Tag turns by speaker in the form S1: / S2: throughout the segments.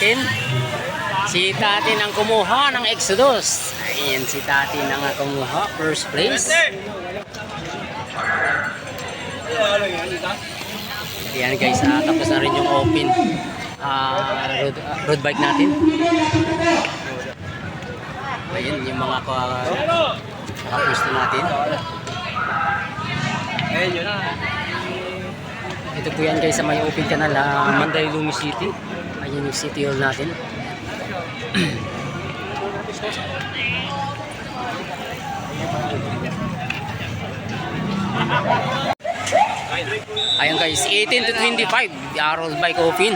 S1: natin. Si Tati nang kumuha ng Exodus. Ayan, si Tati nang kumuha. First place. Ayan guys, tapos na rin yung open road bike natin. Ayan yung mga kapusto natin. Ayan yun na. Ito po yan guys sa may open canal, Mandaluyong City. Ayan yung city hall natin. Ayan guys, 18 to 25 road bike open.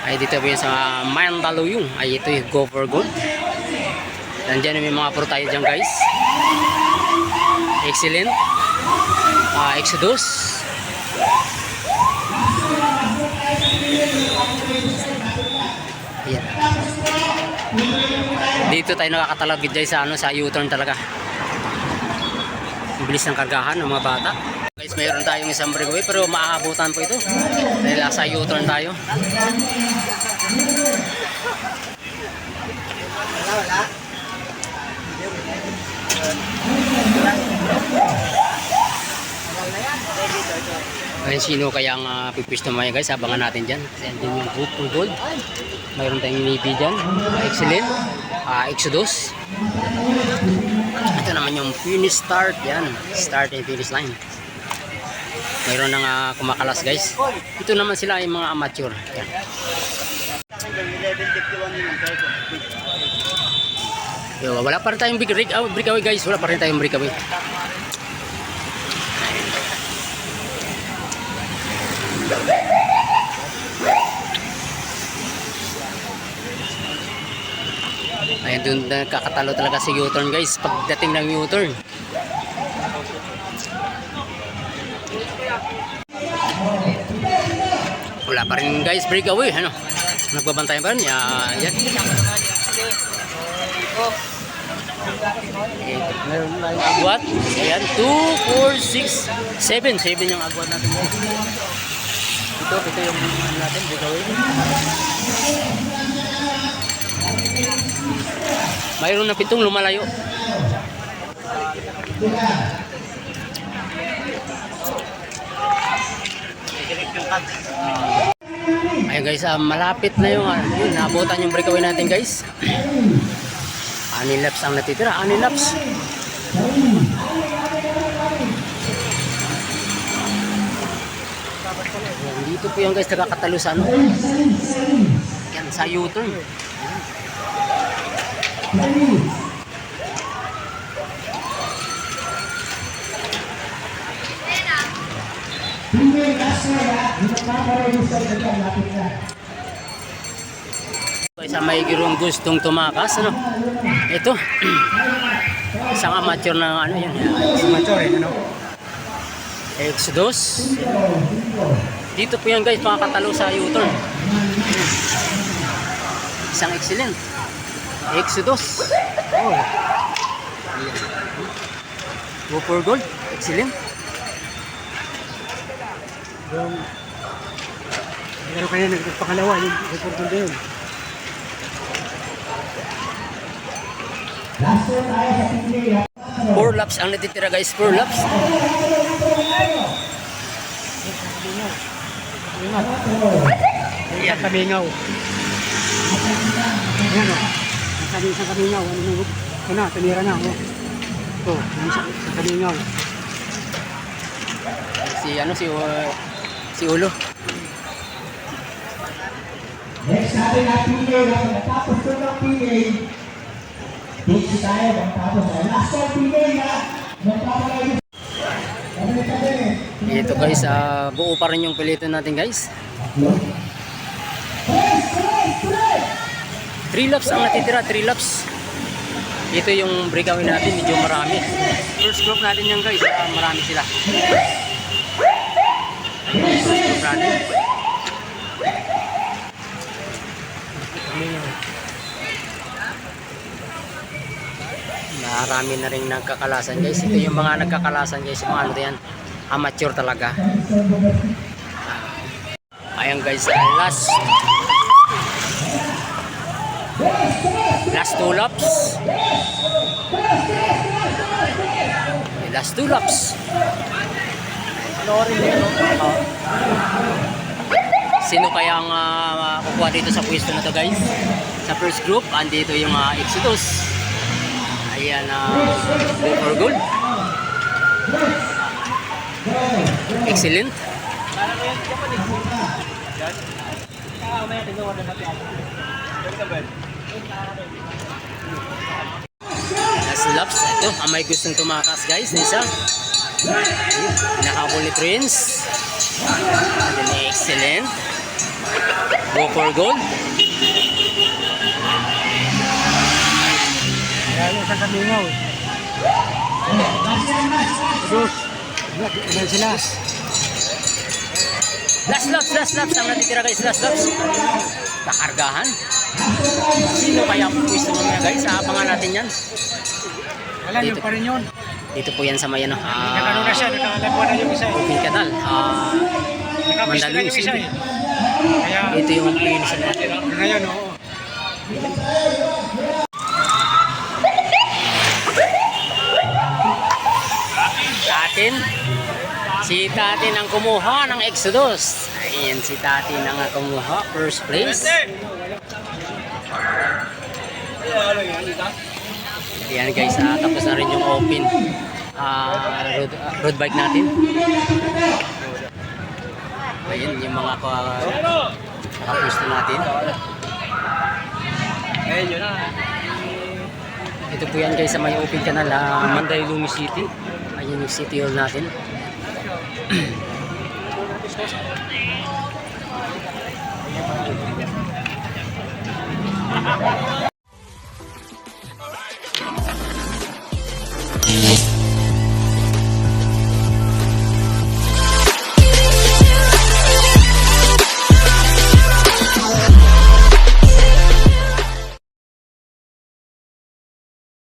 S1: Ay dito po yan sa Mandaluyong. Ay ito yung go for gold. Nandiyan may mga pro tayo dyan guys. Excellent. Exodus. Ayan. Dito tayo nakakatalagid guys sa U-turn talaga. Ang bilis ng kargahan ng mga bata. Guys, mayroon tayong isang breakaway pero maaabutan po ito. Dahil sa U-turn tayo. Wala. Ayun, sino kayang pipisto maya guys, abangan natin dyan. Kasi andyan yung group for gold. Mayroon tayong Navy dyan. Excellent. Exodus. Ito naman yung finish start. Yan. Start and finish line. Mayroon nang kumakalas guys. Ito naman sila yung mga amateur. Yan. Yo, wala pa rin tayong breakaway guys. Wala pa rin tayong breakaway. Ayan, doon nakakatalo talaga si U-turn guys pagdating ng U-turn. Wala pa rin guys breakaway, ano? Nagbabantayan pa rin. Yan. Meron tayong agwat. Ayan, 2, 4, 6, 7. 7 yung agwat natin. Ito yung natin breakaway. Mayroon na 7 lumalayo. Ayun guys, malapit na yung naabutan yung breakaway natin guys. 6 laps ang natitira, 6 laps. Dito po yung guys nakakatalo sa ano. Yan sa U-turn. Sa may girong gustong tumakas, ano? Ito. Isang amateur na ano yan. Amateur, ano? Exodus. Dito po yan guys, makakatalo sa U-turn. Isang excellent. Exodus. Oh. Go for gold. Excellent.
S2: Pero kaya nagpakalawa yung go for gold yun.
S1: 4 laps ang natitira guys. 4 laps.
S2: Yan kamingaw. Ayan o. Sabi sa kamingaw. Ano na, tumira na. Ito, sa kamingaw.
S1: Si Ulo.
S3: Next natin ang PA. Natapos ko ng PA. Dito tayo. Natapos na. Last time PA na. Magpapalagay.
S1: Ito guys, buo pa rin yung pilitan natin guys. 3 laps ang natitira, 3 laps. Ito yung breakaway natin, medyo marami. First group natin yan guys, marami sila. First group natin. Marami na rin nagkakalasan guys. Ito yung mga nagkakalasan guys, mga ano yan, amateur talaga. Ayan guys, last Last 2 laps. Last 2 laps. Sino kayang kukuha dito sa pwesto na to, guys? Sa first group, andito yung Exodus. Ayan, go for gold. Excellent. Last laps. Ito, may gustong tumakas, guys. Isa. Nakabol ni Prince. And then excellent. Go for gold.
S2: Lalo sa kamingaw. Dos. Ilan sila?
S1: Last laps. Ang natitira, guys, last laps. Kakargahan. Sino kaya ang pwesto mamaya, guys? Abangan natin yan.
S2: Wala, yun pa rin yun.
S1: Dito po yan sa may
S2: Nakano na siya, nakaalagwa na yung isa eh.
S1: Open Canal.
S2: Nakapis na yung isa eh. Kaya,
S1: Ito yung finish natin.
S2: ngayon, oo.
S1: Si Tatin ang kumuha ng Exodus. Ayan, si Tatin ang kumuha. First place. Ayan, guys, tapos na rin yung open road bike natin. Ayan, yung mga kapwesto natin.
S2: Ayun, yun na.
S1: Ito po yan, guys, sa may open canal, Manday Lumi City. Ayan yung city hall natin.